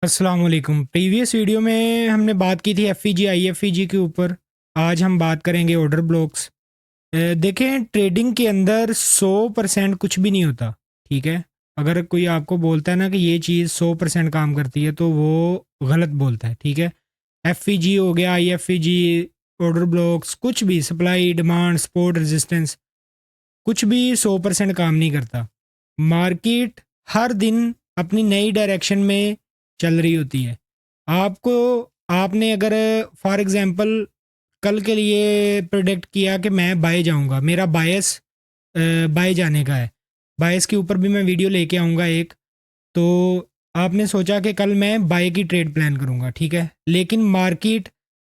अस्सलाम वालेकुम। Previous video में हमने बात की थी एफ आई एफ के ऊपर। आज हम बात करेंगे ऑर्डर ब्लॉक्स। देखें, ट्रेडिंग के अंदर 100% कुछ भी नहीं होता। ठीक है, अगर कोई आपको बोलता है ना कि ये चीज़ 100% काम करती है तो वो गलत बोलता है। ठीक है, एफ हो गया, आई ऑर्डर ब्लॉक्स, कुछ भी सप्लाई डिमांड सपोर्ट रेजिस्टेंस, कुछ भी 100% काम नहीं करता। मार्केट हर दिन अपनी नई डायरेक्शन में चल रही होती है। आपको आपने अगर फॉर एग्जांपल कल के लिए प्रोडिक्ट किया कि मैं बाय जाऊंगा, मेरा बायस बाय जाने का है। बायस के ऊपर भी मैं वीडियो लेके आऊँगा एक। तो आपने सोचा कि कल मैं बाय की ट्रेड प्लान करूँगा, ठीक है, लेकिन मार्केट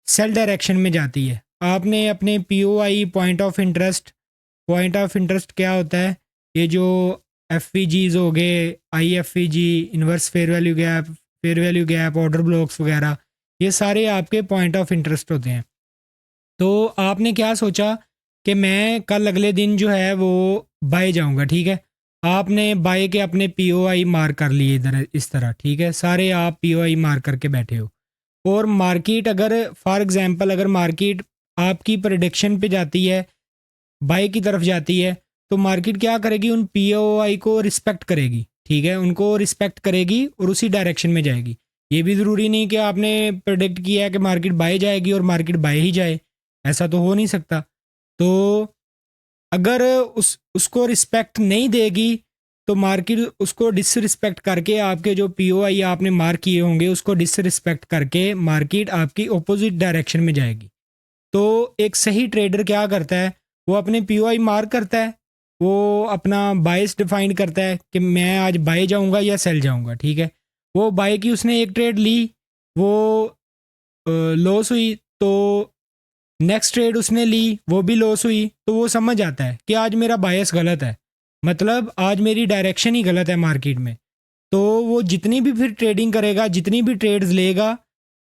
सेल डायरेक्शन में जाती है। आपने अपने P O I point of interest क्या होता है, ये जो एफ हो गए, I inverse fair value gap, order blocks वगैरह, ये सारे आपके पॉइंट ऑफ इंटरेस्ट होते हैं। तो आपने क्या सोचा कि मैं कल अगले दिन जो है वो बाय जाऊंगा, ठीक है। आपने बाय के अपने पी ओ आई मार्क कर लिए इधर इस तरह, ठीक है, सारे आप पी ओ आई मार्क करके बैठे हो। और मार्केट अगर फॉर एग्जांपल अगर मार्केट आपकी प्रोडिक्शन पे जाती है, बाई की तरफ जाती है, तो मार्केट क्या करेगी, उन पीओआई को रिस्पेक्ट करेगी। ठीक है, उनको रिस्पेक्ट करेगी और उसी डायरेक्शन में जाएगी। ये भी ज़रूरी नहीं कि आपने प्रोडिक्ट किया है कि मार्केट बाय जाएगी और मार्केट बाय ही जाए, ऐसा तो हो नहीं सकता। तो अगर उसको रिस्पेक्ट नहीं देगी तो मार्केट उसको डिसरिस्पेक्ट करके, आपके जो पीओआई आपने मार्क किए होंगे उसको डिसरिस्पेक्ट करके मार्केट आपकी ऑपोजिट डायरेक्शन में जाएगी। तो एक सही ट्रेडर क्या करता है, वो अपने पीओआई मार्क करता है, वो अपना बायस डिफाइन करता है कि मैं आज बाय जाऊंगा या सेल जाऊंगा। ठीक है, वो बाय की उसने एक ट्रेड ली, वो लॉस हुई, तो नेक्स्ट ट्रेड उसने ली, वो भी लॉस हुई, तो वो समझ आता है कि आज मेरा बायस गलत है, मतलब आज मेरी डायरेक्शन ही गलत है मार्केट में। तो वो जितनी भी फिर ट्रेडिंग करेगा, जितनी भी ट्रेड्स लेगा,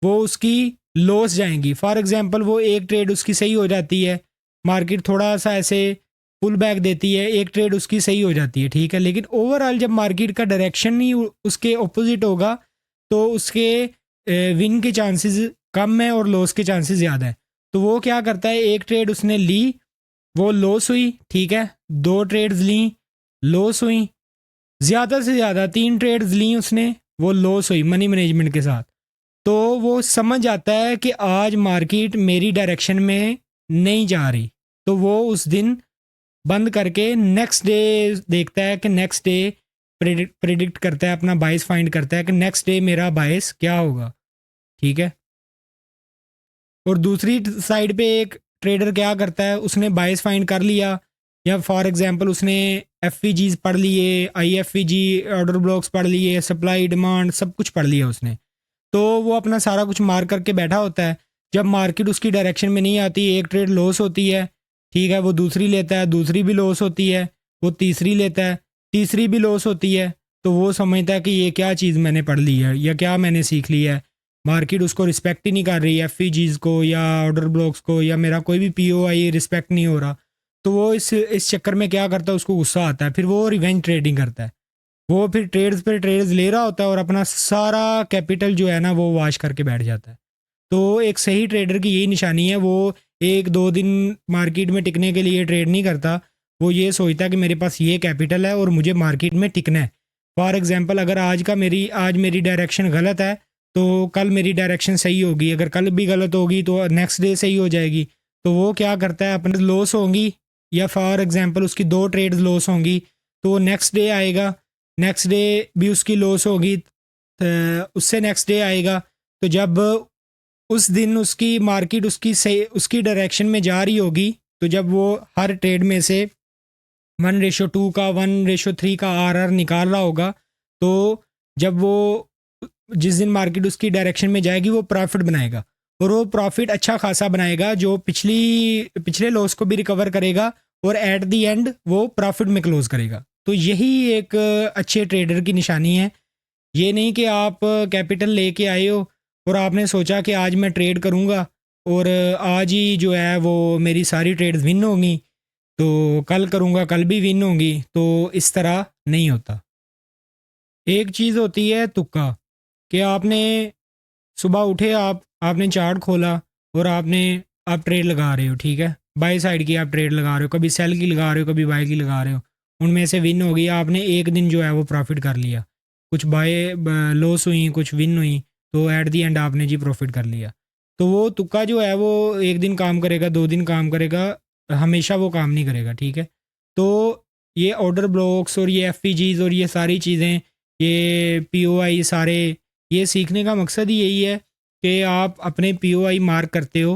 वो उसकी लॉस जाएंगी। फॉर एग्जांपल वो एक ट्रेड उसकी सही हो जाती है, मार्केट थोड़ा सा ऐसे पुल बैक देती है, एक ट्रेड उसकी सही हो जाती है, ठीक है, लेकिन ओवरऑल जब मार्केट का डायरेक्शन ही उसके ऑपोजिट होगा तो उसके विन के चांसेस कम है और लॉस के चांसेस ज़्यादा है। तो वो क्या करता है, एक ट्रेड उसने ली, वो लॉस हुई, ठीक है, दो ट्रेड्स ली, लॉस हुई, ज़्यादा से ज़्यादा तीन ट्रेड्स ली उसने, वो लॉस हुई मनी मैनेजमेंट के साथ। तो वो समझ आता है कि आज मार्केट मेरी डायरेक्शन में नहीं जा रही, तो वो उस दिन बंद करके नेक्स्ट डे देखता है कि नेक्स्ट डे प्रिडिक्ट करता है, अपना बायस फाइंड करता है कि नेक्स्ट डे मेरा बायस क्या होगा। ठीक है, और दूसरी साइड पे एक ट्रेडर क्या करता है, उसने बायस फाइंड कर लिया, या फॉर एग्जांपल उसने एफ पढ़ लिए, आई ऑर्डर ब्लॉक्स पढ़ लिए, सप्लाई डिमांड सब कुछ पढ़ लिया उसने। तो वो अपना सारा कुछ मार्क करके बैठा होता है। जब मार्केट उसकी डायरेक्शन में नहीं आती, एक ट्रेड लॉस होती है, ठीक है, वो दूसरी लेता है, दूसरी भी लॉस होती है, वो तीसरी लेता है, तीसरी भी लॉस होती है, तो वो समझता है कि ये क्या चीज़ मैंने पढ़ ली है या क्या मैंने सीख लिया है। मार्केट उसको रिस्पेक्ट ही नहीं कर रही, एफ को या ऑर्डर ब्लॉक्स को, या मेरा कोई भी पी ओ आई रिस्पेक्ट नहीं हो रहा। तो वो इस चक्कर में क्या करता है, उसको गुस्सा आता है, फिर वो रिवेंज ट्रेडिंग करता है। वो फिर ट्रेड्स पे ट्रेड्स ले रहा होता है और अपना सारा कैपिटल जो है ना वो वाश करके बैठ जाता है। तो एक सही ट्रेडर की यही निशानी है, वो एक दो दिन मार्केट में टिकने के लिए ट्रेड नहीं करता। वो ये सोचता है कि मेरे पास ये कैपिटल है और मुझे मार्केट में टिकना है। फॉर एग्जांपल अगर आज मेरी डायरेक्शन गलत है, तो कल मेरी डायरेक्शन सही होगी, अगर कल भी गलत होगी तो नेक्स्ट डे सही हो जाएगी। तो वो क्या करता है, अपने लॉस होंगी, या फॉर एग्जांपल उसकी दो ट्रेड्स लॉस होंगी, तो वो नेक्स्ट डे आएगा, नेक्स्ट डे भी उसकी लॉस होगी, उससे नेक्स्ट डे आएगा। तो जब उस दिन उसकी मार्केट उसकी सही उसकी डायरेक्शन में जा रही होगी, तो जब वो हर ट्रेड में से 1:2 का 1:3 का आर निकाल रहा होगा, तो जब वो जिस दिन मार्केट उसकी डायरेक्शन में जाएगी वो प्रॉफिट बनाएगा, और वो प्रॉफिट अच्छा खासा बनाएगा जो पिछले लॉस को भी रिकवर करेगा, और एट द एंड वो प्रॉफिट में क्लोज करेगा। तो यही एक अच्छे ट्रेडर की निशानी है। ये नहीं कि आप कैपिटल लेके आए हो और आपने सोचा कि आज मैं ट्रेड करूंगा और आज ही जो है वो मेरी सारी ट्रेड्स विन होंगी, तो कल करूंगा कल भी विन होंगी, तो इस तरह नहीं होता। एक चीज़ होती है तुक्का। कि आपने सुबह उठे, आपने चार्ट खोला और आप ट्रेड लगा रहे हो, ठीक है, बाई साइड की आप ट्रेड लगा रहे हो, कभी सेल की लगा रहे हो, कभी बाई की लगा रहे हो, उनमें से विन हो गई, आपने एक दिन जो है वो प्रॉफिट कर लिया, कुछ बाय लॉस हुई, कुछ विन हुई, तो एट दी एंड आपने जी प्रॉफिट कर लिया। तो वो तुक्का जो है वो एक दिन काम करेगा, 2 दिन काम करेगा, हमेशा वो काम नहीं करेगा, ठीक है। तो ये ऑर्डर ब्लॉक्स और ये एफ और ये सारी चीज़ें, ये पी सारे, ये सीखने का मकसद ही यही है कि आप अपने पी मार्क करते हो,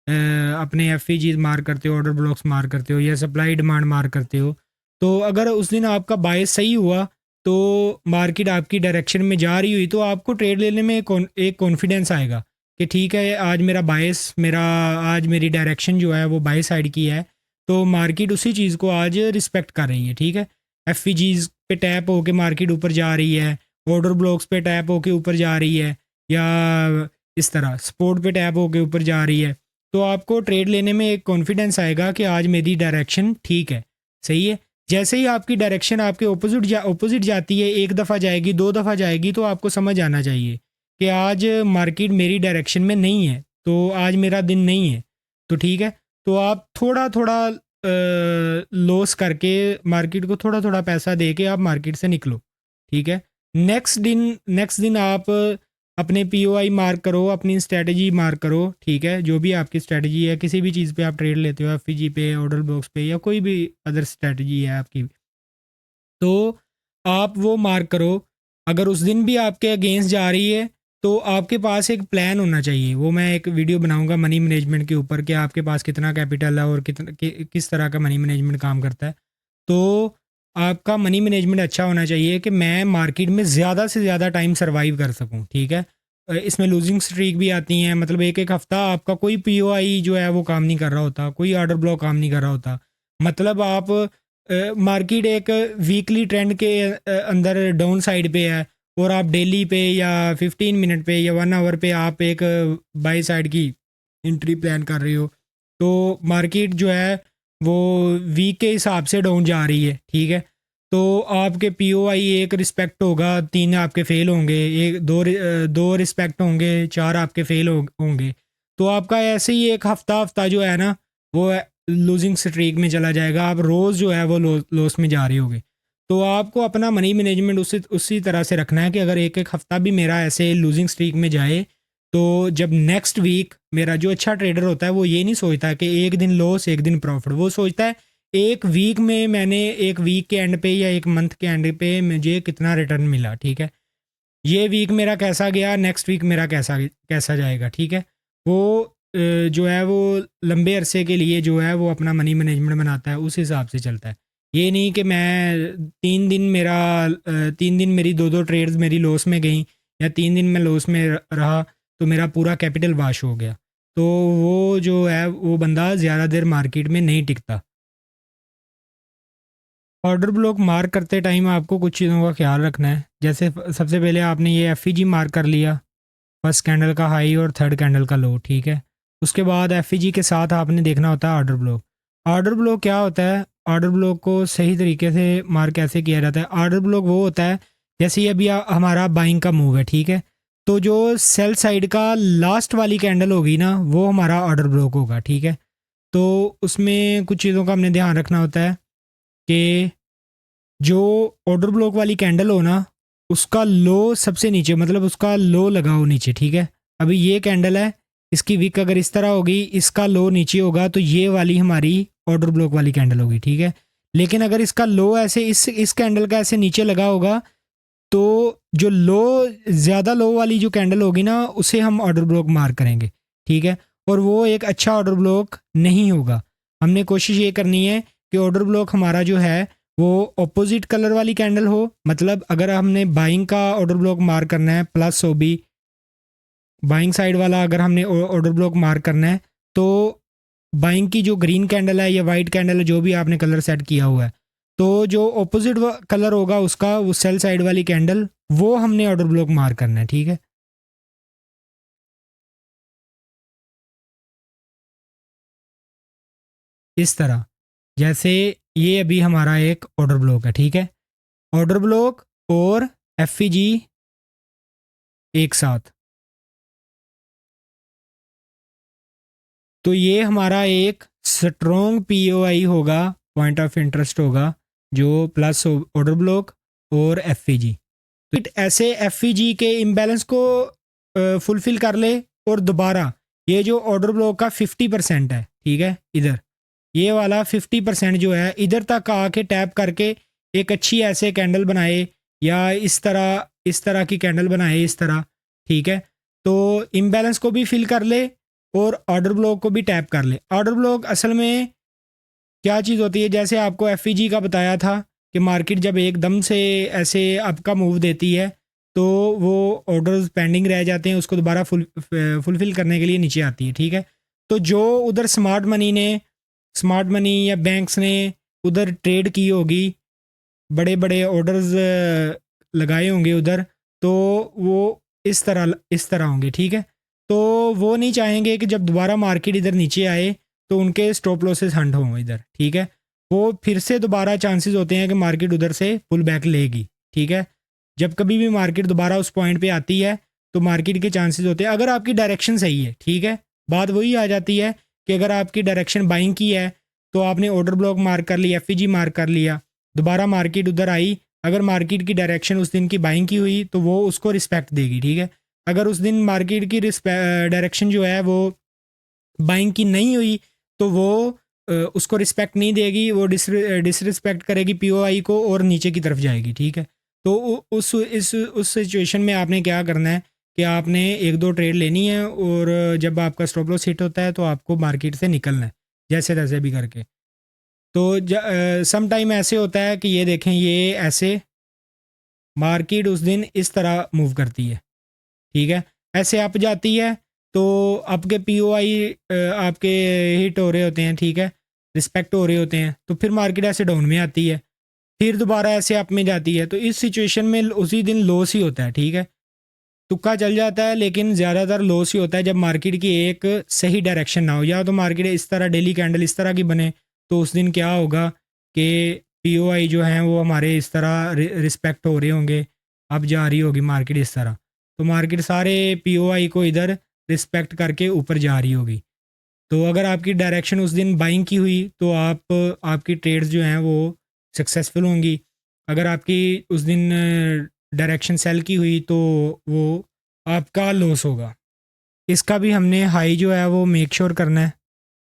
अपने एफ मार्क करते हो, ऑर्डर ब्लॉक्स मार्क करते हो, या सप्लाई डिमांड मार्क करते हो। तो अगर उस दिन आपका बायस सही हुआ, तो मार्केट आपकी डायरेक्शन में जा रही हुई, तो आपको ट्रेड लेने में एक कॉन्फिडेंस आएगा कि ठीक है, आज मेरा बायस, आज मेरी डायरेक्शन जो है वो बाय साइड की है, तो मार्केट उसी चीज़ को आज रिस्पेक्ट कर रही है, ठीक है। एफ पे टैप होके मार्केट ऊपर जा रही है, ऑर्डर ब्लॉक्स पे टैप होके ऊपर जा रही है, या इस तरह सपोर्ट पे टैप होके ऊपर जा रही है, तो आपको ट्रेड लेने में एक कॉन्फिडेंस आएगा कि आज मेरी डायरेक्शन ठीक है, सही है। जैसे ही आपकी डायरेक्शन आपके ओपोजिट जाती है, एक दफ़ा जाएगी, 2 दफ़ा जाएगी, तो आपको समझ आना चाहिए कि आज मार्केट मेरी डायरेक्शन में नहीं है, तो आज मेरा दिन नहीं है, तो ठीक है। तो आप थोड़ा थोड़ा लॉस करके, मार्केट को थोड़ा थोड़ा पैसा दे के आप मार्केट से निकलो, ठीक है। नेक्स्ट दिन आप अपने पी मार्क करो, अपनी स्ट्रेटजी मार्क करो, ठीक है, जो भी आपकी स्ट्रेटजी है, किसी भी चीज़ पे आप ट्रेड लेते हो, एफ पे, ऑर्डर बॉक्स पे, या कोई भी अदर स्ट्रेटजी है आपकी, तो आप वो मार्क करो। अगर उस दिन भी आपके अगेंस्ट जा रही है, तो आपके पास एक प्लान होना चाहिए। वो मैं एक वीडियो बनाऊंगा मनी मैनेजमेंट के ऊपर कि आपके पास कितना कैपिटल है और किस तरह का मनी मैनेजमेंट काम करता है। तो आपका मनी मैनेजमेंट अच्छा होना चाहिए कि मैं मार्केट में ज़्यादा से ज़्यादा टाइम सर्वाइव कर सकूं, ठीक है। इसमें लूजिंग स्ट्रीक भी आती हैं, मतलब एक एक हफ्ता आपका कोई पी जो है वो काम नहीं कर रहा होता, कोई ऑर्डर ब्लॉक काम नहीं कर रहा होता, मतलब आप मार्केट एक वीकली ट्रेंड के अंदर डाउन साइड पे है, और आप डेली पे या 15 मिनट पे या 1 आवर पे आप एक बाई साइड की एंट्री प्लान कर रहे हो, तो मार्केट जो है वो वीक के हिसाब से डाउन जा रही है, ठीक है। तो आपके पी एक रिस्पेक्ट होगा, 3 आपके फेल होंगे, दो रिस्पेक्ट होंगे, 4 आपके फेल होंगे। तो आपका ऐसे ही एक हफ्ता हफ्ता जो है ना, वो लूजिंग स्ट्रीक में चला जाएगा, आप रोज़ जो है वो लॉस में जा रहे होगे। तो आपको अपना मनी मैनेजमेंट उसी तरह से रखना है कि अगर एक एक हफ्ता भी मेरा ऐसे लूजिंग स्ट्रीक में जाए, तो जब नेक्स्ट वीक मेरा जो अच्छा ट्रेडर होता है वो ये नहीं सोचता कि एक दिन लॉस एक दिन प्रॉफिट, वो सोचता है एक वीक में मैंने, एक वीक के एंड पे या एक मंथ के एंड पे मुझे कितना रिटर्न मिला, ठीक है। ये वीक मेरा कैसा गया, नेक्स्ट वीक मेरा कैसा कैसा जाएगा, ठीक है। वो जो है वो लंबे अरसे के लिए जो है वो अपना मनी मैनेजमेंट बनाता है, उस हिसाब से चलता है। ये नहीं कि मैं 3 दिन मेरी दो ट्रेड्स मेरी लॉस में गई, या 3 दिन मैं लॉस में रहा, तो मेरा पूरा कैपिटल वाश हो गया, तो वो जो है वो बंदा ज़्यादा देर मार्केट में नहीं टिकता। ऑर्डर ब्लॉक मार्क करते टाइम आपको कुछ चीज़ों का ख्याल रखना है। जैसे सबसे पहले आपने ये एफ मार्क कर लिया, फर्स्ट कैंडल का हाई और थर्ड कैंडल का लो, ठीक है। उसके बाद एफ के साथ आपने देखना होता है ऑर्डर ब्लॉक। ऑर्डर ब्लॉक क्या होता है, ऑर्डर ब्लॉक को सही तरीके से मार्क कैसे किया जाता है। ऑर्डर ब्लॉक वो होता है, जैसे ये अभी हमारा बाइंग का मूव है, ठीक है, तो जो सेल साइड का लास्ट वाली कैंडल होगी ना, वो हमारा ऑर्डर ब्लॉक होगा, ठीक है। तो उसमें कुछ चीज़ों का हमने ध्यान रखना होता है कि जो ऑर्डर ब्लॉक वाली कैंडल हो ना, उसका लो सबसे नीचे, मतलब उसका लो लगाओ नीचे, ठीक है। अभी ये कैंडल है, इसकी विक अगर इस तरह होगी, इसका लो नीचे होगा, तो ये वाली हमारी ऑर्डर ब्लॉक वाली कैंडल होगी, ठीक है। लेकिन अगर इसका लो ऐसे इस कैंडल का ऐसे नीचे लगा होगा, तो जो लो, ज़्यादा लो वाली जो कैंडल होगी ना, उसे हम ऑर्डर ब्लॉक मार्क करेंगे, ठीक है। और वो एक अच्छा ऑर्डर ब्लॉक नहीं होगा। हमने कोशिश ये करनी है कि ऑर्डर ब्लॉक हमारा जो है वो ऑपोजिट कलर वाली कैंडल हो, मतलब अगर हमने बाइंग का ऑर्डर ब्लॉक मार्क करना है, प्लस हो भी बाइंग साइड वाला अगर हमने ऑर्डर ब्लॉक मार्क करना है, तो बाइंग की जो ग्रीन कैंडल है या वाइट कैंडल है, जो भी आपने कलर सेट किया हुआ है, तो जो ऑपोजिट कलर होगा उसका, वो सेल साइड वाली कैंडल, वो हमने ऑर्डर ब्लॉक मार्क करना है, ठीक है। इस तरह, जैसे ये अभी हमारा एक ऑर्डर ब्लॉक है, ठीक है। ऑर्डर ब्लॉक और एफ एक साथ। तो ये हमारा एक स्ट्रॉन्ग पीओआई होगा, पॉइंट ऑफ इंटरेस्ट होगा, जो प्लस ऑर्डर ब्लॉक और एफईजी। तो ऐसे एफईजी के इम्बैलेंस को फुलफिल कर ले, और दोबारा ये जो ऑर्डर ब्लॉक का 50% है, ठीक है, इधर ये वाला 50% जो है इधर तक आके टैप करके एक अच्छी ऐसे कैंडल बनाए, या इस तरह की कैंडल बनाए, इस तरह, ठीक है। तो इम्बैलेंस को भी फिल कर ले और ऑर्डर ब्लॉक को भी टैप कर ले। ऑर्डर ब्लॉक असल में क्या चीज़ होती है, जैसे आपको एफईजी का बताया था कि मार्केट जब एकदम से ऐसे अप का मूव देती है तो वो ऑर्डर्स पेंडिंग रह जाते हैं, उसको दोबारा फुलफिल करने के लिए नीचे आती है, ठीक है। तो जो उधर स्मार्ट मनी या बैंक्स ने उधर ट्रेड की होगी, बड़े बड़े ऑर्डर्स लगाए होंगे उधर, तो वो इस तरह होंगे, ठीक है। तो वो नहीं चाहेंगे कि जब दोबारा मार्केट इधर नीचे आए तो उनके स्टॉप लॉसेस हंट हों इधर, ठीक है। वो फिर से दोबारा चांसेस होते हैं कि मार्केट उधर से पुल बैक लेगी, ठीक है। जब कभी भी मार्केट दोबारा उस पॉइंट पे आती है तो मार्केट के चांसेस होते हैं, अगर आपकी डायरेक्शन सही है, ठीक है। बात वही आ जाती है कि अगर आपकी डायरेक्शन बाइंग की है तो आपने ऑर्डर ब्लॉक मार्क कर लिया, एफईजी मार्क कर लिया, दोबारा मार्केट उधर आई, अगर मार्केट की डायरेक्शन उस दिन की बाइंग की हुई तो वो उसको रिस्पेक्ट देगी, ठीक है। अगर उस दिन मार्केट की डायरेक्शन जो है वो बाइंग की नहीं हुई तो वो उसको रिस्पेक्ट नहीं देगी, वो डिसरिस्पेक्ट करेगी पीओआई को और नीचे की तरफ जाएगी, ठीक है। तो उस सिचुएशन में आपने क्या करना है कि आपने एक दो ट्रेड लेनी है, और जब आपका स्टॉप लॉस हिट होता है तो आपको मार्केट से निकलना है जैसे तैसे भी करके। तो सम टाइम ऐसे होता है कि ये देखें, ये ऐसे मार्केट उस दिन इस तरह मूव करती है, ठीक है, ऐसे अप जाती है तो आपके पीओआई आपके हिट हो रहे होते हैं, ठीक है, रिस्पेक्ट हो रहे होते हैं, तो फिर मार्केट ऐसे डाउन में आती है, फिर दोबारा ऐसे अप में जाती है, तो इस सिचुएशन में उसी दिन लॉस ही होता है, ठीक है। तुक्का चल जाता है लेकिन ज़्यादातर लॉस ही होता है जब मार्केट की एक सही डायरेक्शन ना हो, या तो मार्केट इस तरह डेली कैंडल इस तरह की बने तो उस दिन क्या होगा कि पीओआई जो हैं वो हमारे इस तरह रिस्पेक्ट हो रहे होंगे, अब जा रही होगी मार्केट इस तरह, तो मार्केट सारे पीओआई को इधर रिस्पेक्ट करके ऊपर जा रही होगी। तो अगर आपकी डायरेक्शन उस दिन बाइंग की हुई तो आपकी ट्रेड्स जो हैं वो सक्सेसफुल होंगी। अगर आपकी उस दिन डायरेक्शन सेल की हुई तो वो आपका लॉस होगा। इसका भी हमने हाई जो है वो मेक श्योर करना है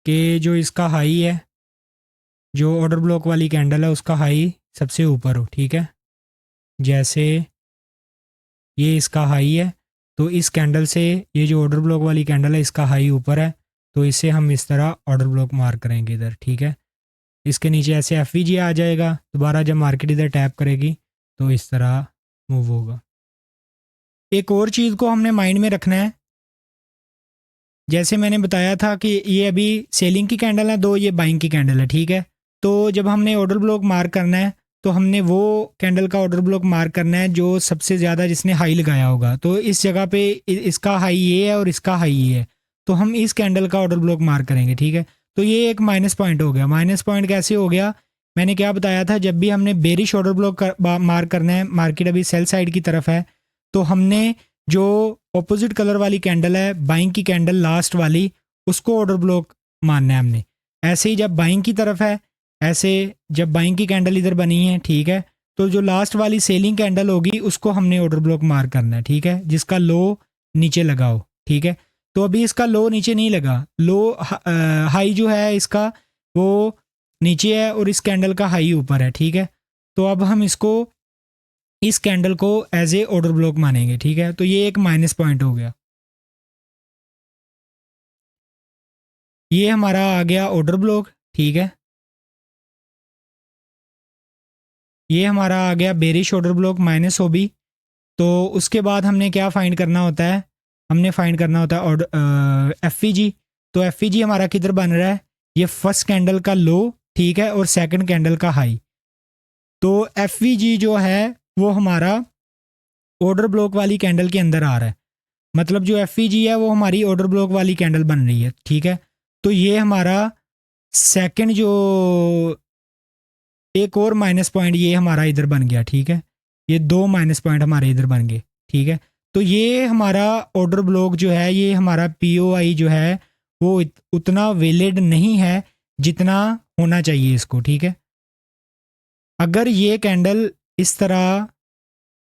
कि जो इसका हाई है, जो ऑर्डर ब्लॉक वाली कैंडल है उसका हाई सबसे ऊपर हो, ठीक है। जैसे ये इसका हाई है तो इस कैंडल से ये जो ऑर्डर ब्लॉक वाली कैंडल है इसका हाई ऊपर है, तो इसे हम इस तरह ऑर्डर ब्लॉक मार्क करेंगे इधर, ठीक है। इसके नीचे ऐसे एफवीजी आ जाएगा, दोबारा जब मार्केट इधर टैप करेगी तो इस तरह मूव होगा। एक और चीज़ को हमने माइंड में रखना है, जैसे मैंने बताया था कि ये अभी सेलिंग की कैंडल है, दो ये बाइंग की कैंडल है, ठीक है। तो जब हमने ऑर्डर ब्लॉक मार्क करना है तो हमने वो कैंडल का ऑर्डर ब्लॉक मार्क करना है जो सबसे ज़्यादा जिसने हाई लगाया होगा। तो इस जगह पे इसका हाई ये है और इसका हाई ये है, तो हम इस कैंडल का ऑर्डर ब्लॉक मार्क करेंगे, ठीक है। तो ये एक माइनस पॉइंट हो गया। माइनस पॉइंट कैसे हो गया, मैंने क्या बताया था, जब भी हमने बेरिश ऑर्डर ब्लॉक मार्क करना है, मार्केट अभी सेल साइड की तरफ है, तो हमने जो ऑपोजिट कलर वाली कैंडल है, बाइंग की कैंडल लास्ट वाली, उसको ऑर्डर ब्लॉक मानना है हमने। ऐसे ही जब बाइंग की तरफ है, ऐसे जब बाइंग की कैंडल इधर बनी है, ठीक है, तो जो लास्ट वाली सेलिंग कैंडल होगी उसको हमने ऑर्डर ब्लॉक मार्क करना है, ठीक है, जिसका लो नीचे लगा हो, ठीक है। तो अभी इसका लो नीचे नहीं लगा, लो हाई जो है इसका वो नीचे है और इस कैंडल का हाई ऊपर है, ठीक है। तो अब हम इसको इस कैंडल को एज ए ऑर्डर ब्लॉक मानेंगे, ठीक है। तो ये एक माइनस पॉइंट हो गया। ये हमारा आ गया ऑर्डर ब्लॉक, ठीक है। ये हमारा आ गया बेरिश ऑर्डर ब्लॉक माइनस ओबी। तो उसके बाद हमने क्या फाइंड करना होता है, हमने फाइंड करना होता है ऑर्डर एफईजी। तो एफईजी हमारा किधर बन रहा है, ये फर्स्ट कैंडल का लो, ठीक है, और सेकंड कैंडल का हाई। तो एफईजी जो है वो हमारा ऑर्डर ब्लॉक वाली कैंडल के अंदर आ रहा है, मतलब जो एफईजी है वो हमारी ऑर्डर ब्लॉक वाली कैंडल बन रही है, ठीक है। तो ये हमारा सेकंड जो एक और माइनस पॉइंट ये हमारा इधर बन गया, ठीक है। ये दो माइनस पॉइंट हमारे इधर बन गए, ठीक है। तो ये हमारा ऑर्डर ब्लॉक जो है, ये हमारा पीओआई जो है वो उतना वैलिड नहीं है जितना होना चाहिए इसको, ठीक है। अगर ये कैंडल इस तरह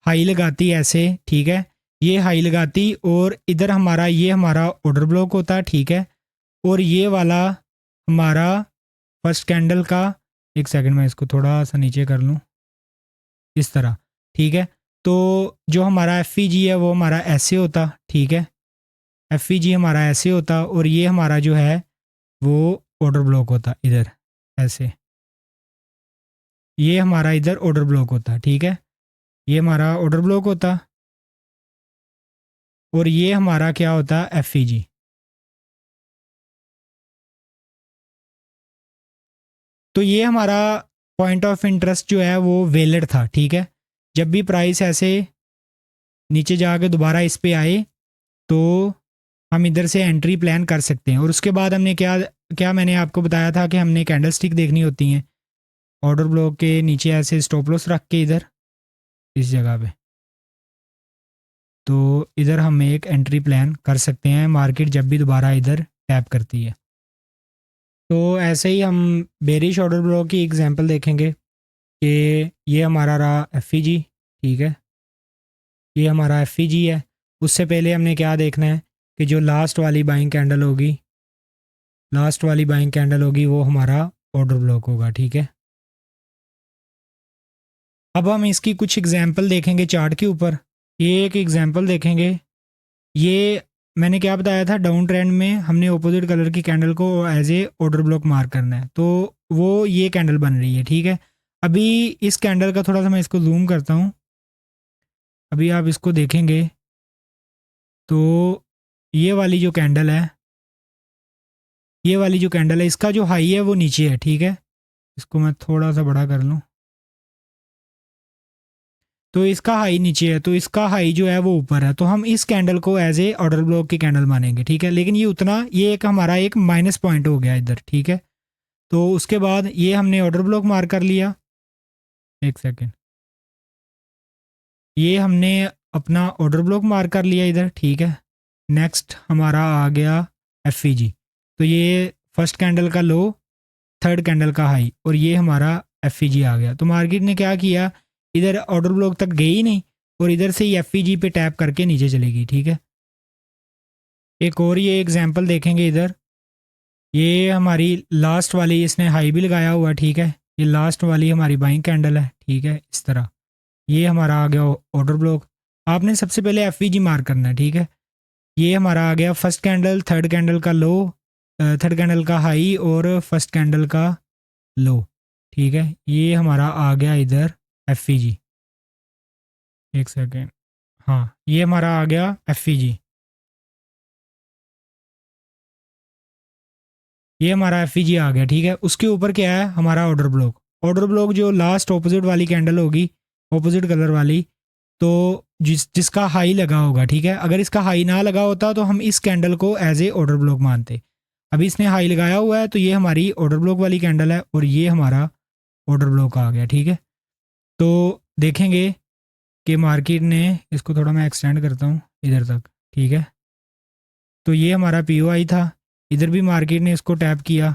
हाई लगाती ऐसे, ठीक है, ये हाई लगाती और इधर हमारा ये हमारा ऑर्डर ब्लॉक होता, ठीक है, और ये वाला हमारा फर्स्ट कैंडल का, एक सेकंड में इसको थोड़ा सा नीचे कर लूँ इस तरह, ठीक है। तो जो हमारा एफ है वो हमारा ऐसे होता, ठीक है, एफ हमारा ऐसे होता और ये हमारा जो है वो ऑर्डर ब्लॉक होता इधर ऐसे, ये हमारा इधर ऑर्डर ब्लॉक होता, ठीक है, ये हमारा ऑर्डर ब्लॉक होता और ये हमारा क्या होता एफ तो ये हमारा पॉइंट ऑफ इंटरेस्ट जो है वो वैलिड था, ठीक है। जब भी प्राइस ऐसे नीचे जाके दोबारा इस पे आए तो हम इधर से एंट्री प्लान कर सकते हैं। और उसके बाद हमने क्या क्या मैंने आपको बताया था कि हमने कैंडल स्टिक देखनी होती हैं ऑर्डर ब्लॉक के नीचे ऐसे स्टॉप लॉस रख के इधर इस जगह पे, तो इधर हम एक एंट्री प्लान कर सकते हैं मार्केट जब भी दोबारा इधर टैप करती है। तो ऐसे ही हम बेरिश ऑर्डर ब्लॉक की एग्जांपल देखेंगे कि ये हमारा रहा एफ ठीक है, ये हमारा एफ है। उससे पहले हमने क्या देखना है कि जो लास्ट वाली बाइंग कैंडल होगी, लास्ट वाली बाइंग कैंडल होगी वो हमारा ऑर्डर ब्लॉक होगा, ठीक है। अब हम इसकी कुछ एग्जांपल देखेंगे चार्ट के ऊपर। ये एक एग्जांपल देखेंगे, ये मैंने क्या बताया था, डाउन ट्रेंड में हमने ऑपोजिट कलर की कैंडल को as a order block mark करना है, तो वो ये कैंडल बन रही है, ठीक है। अभी इस कैंडल का थोड़ा सा मैं इसको जूम करता हूँ, अभी आप इसको देखेंगे तो ये वाली जो कैंडल है, ये वाली जो कैंडल है इसका जो हाई है वो नीचे है, ठीक है। इसको मैं थोड़ा सा बड़ा कर लूँ, तो इसका हाई नीचे है, तो इसका हाई जो है वो ऊपर है, तो हम इस कैंडल को एज ए ऑर्डर ब्लॉक की कैंडल मानेंगे, ठीक है। लेकिन ये उतना, ये एक हमारा एक माइनस पॉइंट हो गया इधर, ठीक है। तो उसके बाद ये हमने ऑर्डर ब्लॉक मार कर लिया, एक सेकेंड, ये हमने अपना ऑर्डर ब्लॉक मार कर लिया इधर, ठीक है। नेक्स्ट हमारा आ गया एफ तो ये फर्स्ट कैंडल का लो, थर्ड कैंडल का हाई, और ये हमारा एफ आ गया। तो मार्केट ने क्या किया, इधर ऑर्डर ब्लॉक तक गई ही नहीं और इधर से ही एफ पे टैप करके नीचे चलेगी, ठीक है। एक और ये एग्जांपल देखेंगे इधर, ये हमारी लास्ट वाली इसने हाई भी लगाया हुआ, ठीक है, ये लास्ट वाली हमारी बाइंग कैंडल है, ठीक है, इस तरह ये हमारा आ गया ऑर्डर ब्लॉक। आपने सबसे पहले एफ मार्क करना है, ठीक है। ये हमारा आ गया फर्स्ट कैंडल, थर्ड कैंडल का लो, थर्ड कैंडल का हाई और फर्स्ट कैंडल का लो, ठीक है। ये हमारा आ गया इधर एफ एक सेकेंड, हाँ ये हमारा आ गया एफ ये हमारा एफ आ गया, ठीक है। उसके ऊपर क्या है हमारा ऑर्डर ब्लॉक, ऑर्डर ब्लॉक जो लास्ट ऑपोजिट वाली कैंडल होगी, ऑपोजिट कलर वाली, तो जिसका हाई लगा होगा, ठीक है। अगर इसका हाई ना लगा होता तो हम इस कैंडल को एज ए ऑर्डर ब्लॉक मानते। अभी इसने हाई लगाया हुआ है तो ये हमारी ऑर्डर ब्लॉक वाली कैंडल है और ये हमारा ऑर्डर ब्लॉक आ गया, ठीक है। तो देखेंगे कि मार्केट ने, इसको थोड़ा मैं एक्सटेंड करता हूँ इधर तक, ठीक है। तो ये हमारा पीओआई था, इधर भी मार्केट ने इसको टैप किया,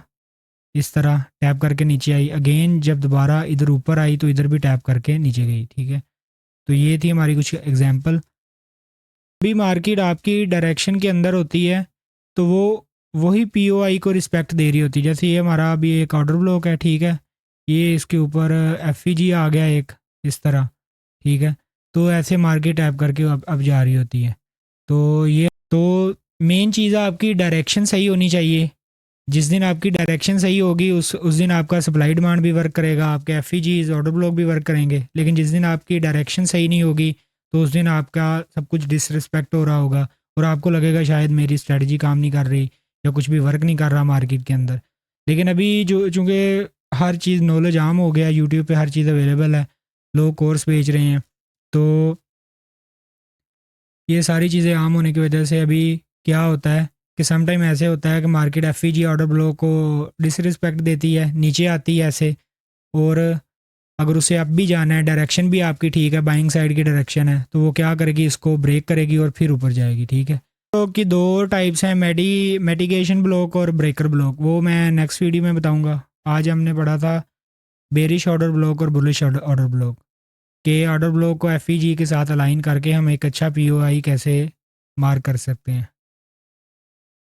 इस तरह टैप करके नीचे आई, अगेन जब दोबारा इधर ऊपर आई तो इधर भी टैप करके नीचे गई, ठीक है। तो ये थी हमारी कुछ एग्जांपल। भी मार्केट आपकी डायरेक्शन के अंदर होती है तो वो वही पीओआई को रिस्पेक्ट दे रही होती है। जैसे ये हमारा अभी एक ऑर्डर ब्लॉक है, ठीक है, ये इसके ऊपर एफ आ गया एक इस तरह, ठीक है। तो ऐसे मार्केट टैप करके अब जा रही होती है। तो ये तो मेन चीज़ आपकी डायरेक्शन सही होनी चाहिए। जिस दिन आपकी डायरेक्शन सही होगी उस दिन आपका सप्लाई डिमांड भी वर्क करेगा, आपके एफ ऑर्डर ब्लॉक भी वर्क करेंगे। लेकिन जिस दिन आपकी डायरेक्शन सही नहीं होगी तो उस दिन आपका सब कुछ डिसरिस्पेक्ट हो रहा होगा और आपको लगेगा शायद मेरी स्ट्रेटजी काम नहीं कर रही या कुछ भी वर्क नहीं कर रहा मार्केट के अंदर। लेकिन अभी जो चूँकि हर चीज़ नॉलेज आम हो गया, यूट्यूब पे हर चीज़ अवेलेबल है, लोग कोर्स बेच रहे हैं, तो ये सारी चीज़ें आम होने की वजह से अभी क्या होता है कि सम टाइम ऐसे होता है कि मार्केट एफ ऑर्डर ब्लॉक को डिसरिस्पेक्ट देती है, नीचे आती है ऐसे, और अगर उसे अब भी जाना है, डायरेक्शन भी आपकी ठीक है, बाइंग साइड की डायरेक्शन है, तो वो क्या करेगी, इसको ब्रेक करेगी और फिर ऊपर जाएगी। ठीक है, तो की दो टाइप्स हैं, मेडिकेशन ब्लॉक और ब्रेकर ब्लॉक, वो मैं नेक्स्ट वीडियो में बताऊंगा। आज हमने पढ़ा था बेरिश ऑर्डर ब्लॉक और बुलिश ऑर्डर ब्लॉक के ऑर्डर ब्लॉक को एफ के साथ अलाइन करके हम एक अच्छा पी कैसे मार्क कर सकते हैं।